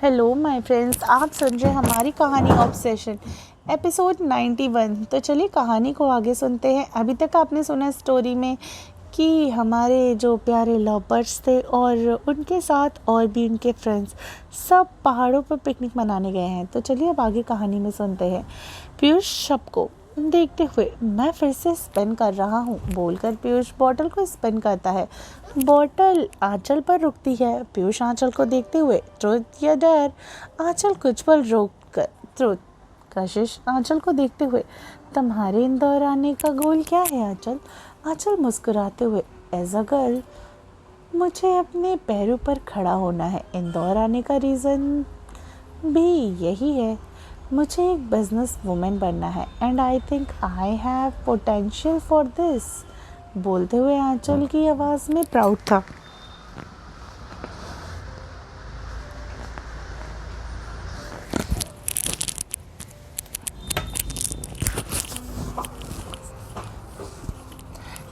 Hello my friends, आप सुन रहे हैं हमारी कहानी ऑब्सेशन एपिसोड 91। तो चलिए कहानी को आगे सुनते हैं। अभी तक आपने सुना स्टोरी में कि हमारे जो प्यारे लव बर्ड्स थे और उनके साथ और भी उनके फ्रेंड्स सब पहाड़ों पर पिकनिक मनाने गए हैं। तो चलिए अब आगे कहानी में सुनते हैं। पीयूष सबको देखते हुए मैं फिर से स्पिन कर रहा हूँ बोलकर पीयूष बॉटल को स्पिन करता है। बॉटल आंचल पर रुकती है। पीयूष आंचल को देखते हुए ट्रुथ या डेयर। आंचल कुछ पल रोक कर ट्रुथ। कशिश आंचल को देखते हुए तुम्हारे इंदौर आने का गोल क्या है आंचल? आंचल मुस्कुराते हुए एज अ गर्ल मुझे अपने पैरों पर खड़ा होना है। इंदौर आने का रीज़न भी यही है। मुझे एक बिजनेस वुमेन बनना है and I think I have potential for this. बोलते हुए आंचल की आवाज़ में प्राउड था।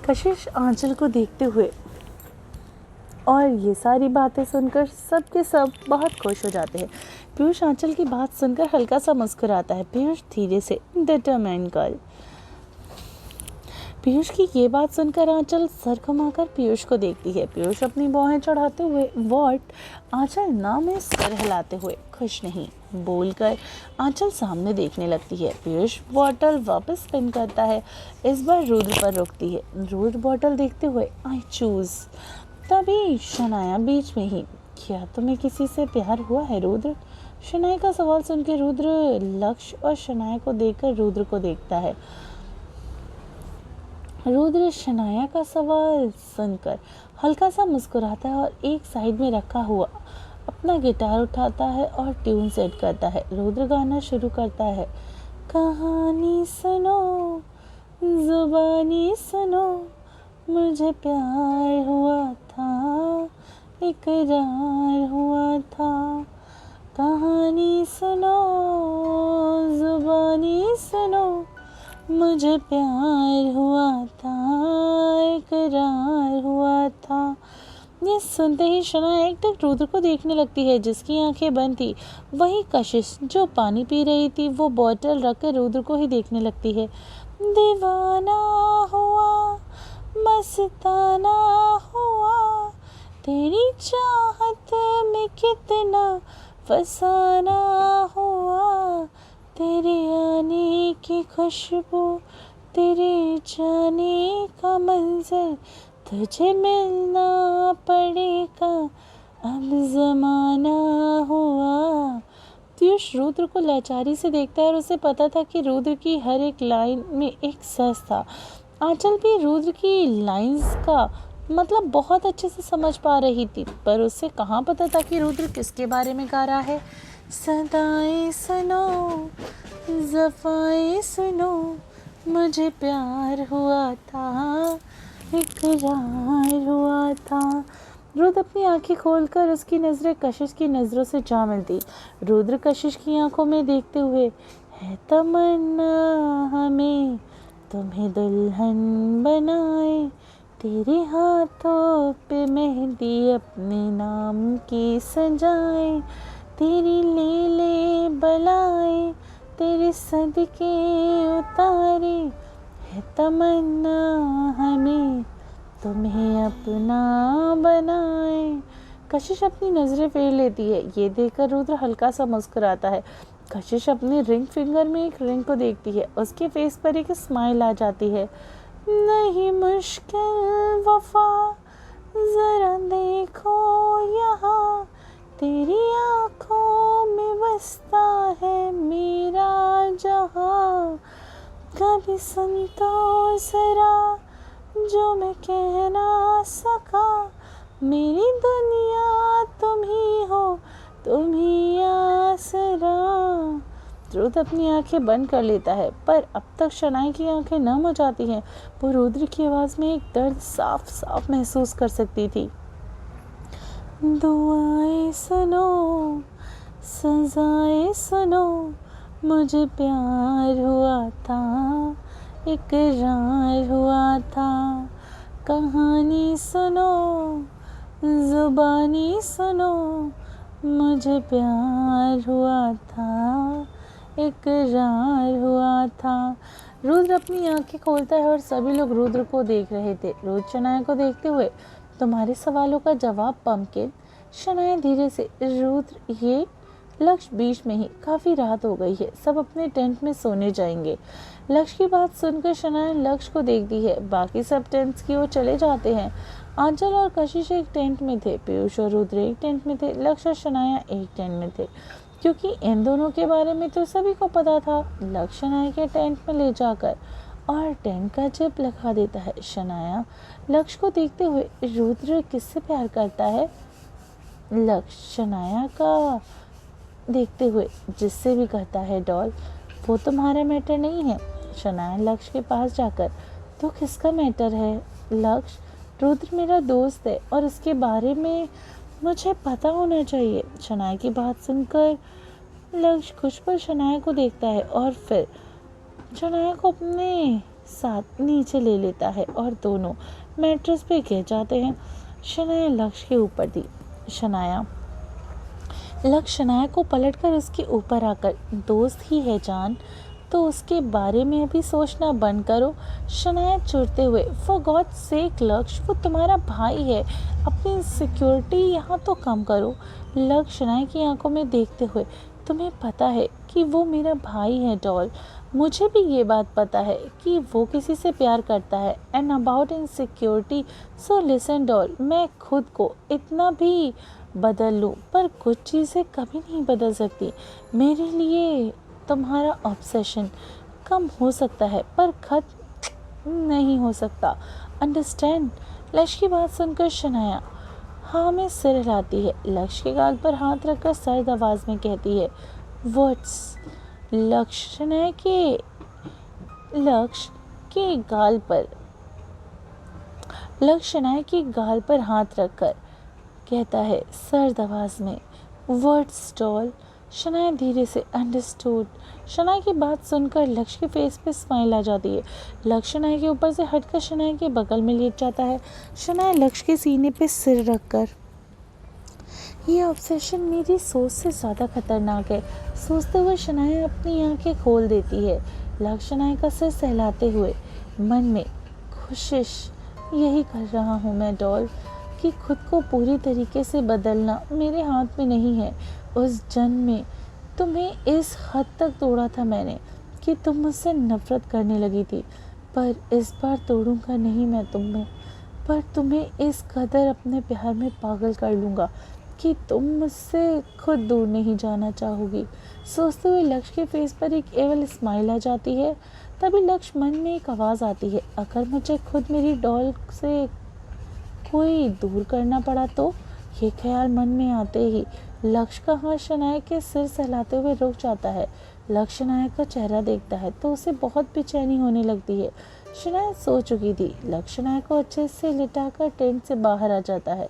कशिश आंचल को देखते हुए और ये सारी बातें सुनकर सब के सब बहुत खुश हो जाते हैं। पीयूष आंचल की बात सुनकर हल्का सा मुस्कुराता है। पीयूष धीरे से डिटरमाइन गर्ल। पीयूष की ये बात सुनकर आंचल सर घुमाकर पीयूष को देखती है। पीयूष अपनी बाहें चढ़ाते हुए वॉट आंचल ना में सर हिलाते हुए खुश नहीं बोलकर आंचल सामने देखने लगती है। पीयूष बॉटल वापस स्पिन करता है। इस बार रुद्र पर रुकती है। रुद्र बॉटल देखते हुए आई चूज। तभी शनाया बीच में ही, क्या तुम्हें किसी से प्यार हुआ है रुद्र? शनाया का सवाल सुनकर रुद्र लक्ष्य और शनाया को देखकर रुद्र को देखता है। रुद्र शनाया का सवाल सुनकर हल्का सा मुस्कुराता है और एक साइड में रखा हुआ अपना गिटार उठाता है और ट्यून सेट करता है। रुद्र गाना शुरू करता है। कहानी सुनो जुबानी सुनो, मुझे प्यार हुआ था, इकरार हुआ था। कहानी सुनो जुबानी सुनो, मुझे प्यार हुआ था, इकरार हुआ था। ये सुनते ही शनाया एकटक रुद्र को देखने लगती है जिसकी आंखें बंद थी। वही कशिश जो पानी पी रही थी वो बोतल रखकर रुद्र को ही देखने लगती है। दीवाना हुआ मस्ताना हुआ, तेरी चाहत में कितना फसाना हुआ। तेरे आने की खुशबू, तेरे जाने का मंजर, तुझे मिलना पड़ेगा, अब ज़माना हुआ। पीयूष रुद्र को लाचारी से देखता है और उसे पता था कि रुद्र की हर एक लाइन में एक सच था। आंचल भी रुद्र की लाइंस का मतलब बहुत अच्छे से समझ पा रही थी, पर उसे कहाँ पता था कि रुद्र किसके बारे में गा रहा है। सदाएं सुनो ज़फ़ाएं सुनो, मुझे प्यार हुआ था, इकरार हुआ था। रुद्र अपनी आंखें खोलकर उसकी नज़रें कशिश की नज़रों से जा मिलती। रुद्र कशिश की आंखों में देखते हुए है तमन्ना हमें तुम्हें दुल्हन बनाए, तेरे हाथों पे मेहंदी अपने नाम की सजाए, तेरी ले ले बलाए, तेरे सदके उतारे, है तमन्ना हमें तुम्हें अपना बनाए। कशिश अपनी नज़रें फेर लेती है। ये देखकर रुद्र हल्का सा मुस्कुराता है। कशिश अपने रिंग फिंगर में एक रिंग को देखती है। उसके फेस पर एक स्माइल आ जाती है। नहीं मुश्किल वफा, जरा देखो यहाँ, तेरी आँखों में बसता है मेरा जहाँ। कभी सुन तो जरा जो मैं कह ना सका, मेरी दुनिया तुम ही हो, तुम ही आसरा। रुद्र अपनी आंखें बंद कर लेता है, पर अब तक शनाया की आंखें नम हो जाती हैं। वो रुद्र की आवाज़ में एक दर्द साफ साफ महसूस कर सकती थी। दुआएं सुनो सजाएं सुनो, मुझे प्यार हुआ था, इकरार हुआ था। कहानी सुनो जुबानी सुनो, मुझे प्यार हुआ था, इकरार हुआ था। रुद्र अपनी आंखें खोलता है और सभी लोग रुद्र को देख रहे थे। रुद्र शनाया को देखते हुए, तुम्हारे सवालों का जवाब पंपकिन। शनाया धीरे से, रुद्र ये लक्ष्य बीच में ही, काफी रात हो गई है, सब अपने टेंट में सोने जाएंगे। लक्ष्य की बात सुनकर शनाया लक्ष्य को देखती है। बाकी सब टेंट्स की ओर चले जाते हैं। आंचल और कशिश एक टेंट में थे, पीयूष और रुद्र एक टेंट में थे, लक्ष्य और शनाया एक टेंट में थे। क्योंकि इन दोनों के बारे में तो सभी को पता था। लक्ष्य शनाया के टेंट में ले जाकर और टेंट का जिप लगा देता है। शनाया लक्ष्य को देखते हुए, रुद्र किससे प्यार करता है? लक्ष्य शनाया का देखते हुए, जिससे भी करता है डॉल, वो तुम्हारा मैटर नहीं है। शनाया लक्ष्य के पास जाकर, तो किसका मैटर है? लक्ष्य, रुद्र मेरा दोस्त है और इसके बारे में मुझे पता होना चाहिए। शनाया की बात सुनकर लक्ष्य खुश पर शनाया को देखता है और फिर शनाया को अपने साथ नीचे ले लेता है और दोनों मैट्रेस पे गिर जाते हैं। शनाया लक्ष्य के ऊपर थी। लक्ष्य शनाया को पलटकर उसके ऊपर आकर, दोस्त ही है जान, तो उसके बारे में अभी सोचना बंद करो। शनाया चिढ़ते हुए, फॉर गॉड सेक लक्ष्य, वो तुम्हारा भाई है, अपनी सिक्योरिटी यहाँ तो कम करो। लक्ष्य शनाया की आंखों में देखते हुए, तुम्हें पता है कि वो मेरा भाई है डॉल, मुझे भी ये बात पता है कि वो किसी से प्यार करता है। And about insecurity, so listen doll, मैं खुद को इतना भी बदल लूँ पर कुछ चीज़ें कभी नहीं बदल सकती। मेरे लिए तुम्हारा ऑब्सेशन कम हो सकता है पर खत्म नहीं हो सकता, अंडरस्टैंड? लक्ष्य की बात सुनकर शनाया हाँ में सिर हिलाती है। लक्ष्य के गाल पर हाथ रखकर सर्द आवाज में कहती है, वर्ड्स। लक्ष्य के गाल पर हाथ रखकर कहता है सर्द आवाज में, वर्ड्स डॉल। शनाया धीरे से, अंडरस्टूड। शनाया की बात सुनकर लक्ष्य के फेस पे स्माइल आ जाती है। लक्ष्य शनाया के ऊपर से हटकर शनाया के बगल में लेट जाता है। शनाया लक्ष्य के सीने पे सिर रखकर, ये ऑब्सेशन मेरी सोच से ज़्यादा खतरनाक है, सोचते हुए शनाया अपनी आंखें खोल देती है। लक्ष्य शनाया का सिर सहलाते हुए मन में, कोशिश यही कर रहा हूँ मैं डॉल, कि खुद को पूरी तरीके से बदलना मेरे हाथ में नहीं है। उस जन्म में तुम्हें इस हद तक तोड़ा था मैंने कि तुम मुझसे नफरत करने लगी थी, पर इस बार तोड़ूंगा नहीं मैं तुम्हें, पर तुम्हें इस कदर अपने प्यार में पागल कर लूँगा कि तुम मुझसे खुद दूर नहीं जाना चाहोगी। सोचते हुए लक्ष्य के फेस पर एक एवल स्माइल आ जाती है। तभी लक्ष्य मन में एक आवाज़ आती है, अगर मुझे खुद मेरी डॉल से कोई दूर करना पड़ा तो? ये ख्याल मन में आते ही लक्ष्य का हाथ शनाया के सिर सहलाते हुए रुक जाता है। लक्ष्य शनाया का चेहरा देखता है तो उसे बहुत बेचैनी होने लगती है। शनाया सो चुकी थी। लक्ष्य शनाया को अच्छे से लिटाकर टेंट से बाहर आ जाता है।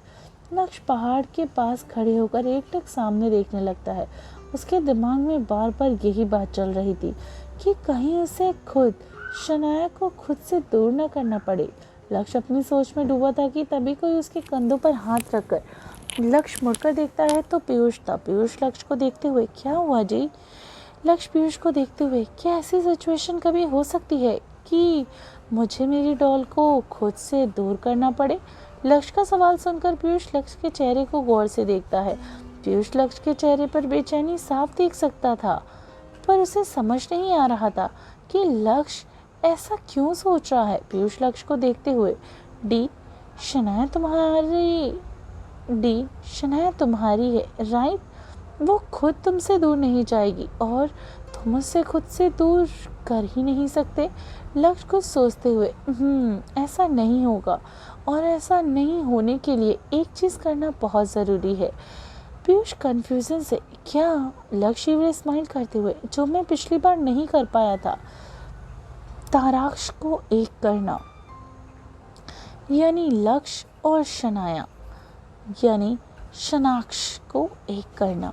लक्ष्य पहाड़ के पास खड़े होकर एकटक सामने देखने लगता है। उसके दिमाग में बार बार यही बात चल रही थी कि कहीं उसे खुद शनाया को खुद से दूर न करना पड़े। लक्ष्य अपनी सोच में डूबा था कि तभी कोई उसके कंधों पर हाथ रखकर लक्ष्य मुड़कर देखता है तो पीयूष था। पीयूष लक्ष्य को देखते हुए, क्या हुआ जी? लक्ष्य पीयूष को देखते हुए, क्या ऐसी सिचुएशन कभी हो सकती है कि मुझे मेरी डॉल को खुद से दूर करना पड़े? लक्ष्य का सवाल सुनकर पीयूष लक्ष्य के चेहरे को गौर से देखता है। पीयूष लक्ष्य के चेहरे पर बेचैनी साफ देख सकता था, पर उसे समझ नहीं आ रहा था कि लक्ष्य ऐसा क्यों सोच रहा है। पीयूष लक्ष्य को देखते हुए, शनाया तुम्हारी है, राइट? वो खुद तुमसे दूर नहीं जाएगी और तुम उससे खुद से दूर कर ही नहीं सकते। लक्ष्य कुछ सोचते हुए, ऐसा नहीं होगा और ऐसा नहीं होने के लिए एक चीज़ करना बहुत ज़रूरी है। पीयूष कन्फ्यूजन से, क्या? लक्ष्य स्माइल करते हुए, जो मैं पिछली बार नहीं कर पाया था, ताराक्ष को एक करना, यानी लक्ष्य और शनाया यानी शनाक्ष को एक करना।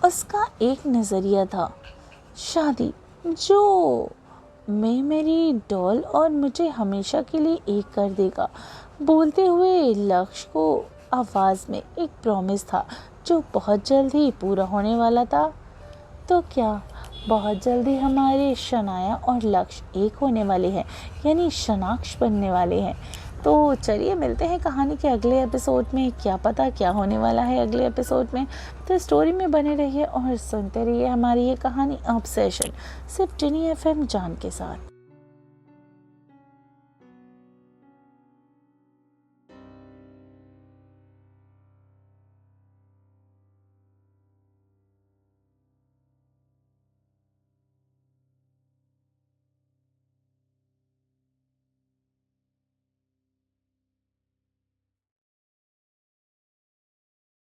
उसका एक नज़रिया था, शादी, जो मैं मेरी डॉल और मुझे हमेशा के लिए एक कर देगा। बोलते हुए लक्ष्य को आवाज़ में एक प्रॉमिस था जो बहुत जल्द ही पूरा होने वाला था। तो क्या बहुत जल्दी हमारे शनाया और लक्ष्य एक होने वाले हैं, यानी शनाक्ष बनने वाले हैं। तो चलिए मिलते हैं कहानी के अगले एपिसोड में। क्या पता क्या होने वाला है अगले एपिसोड में। तो स्टोरी में बने रहिए और सुनते रहिए हमारी ये कहानी ऑब्सेशन, सिर्फ टिनी FM जान के साथ।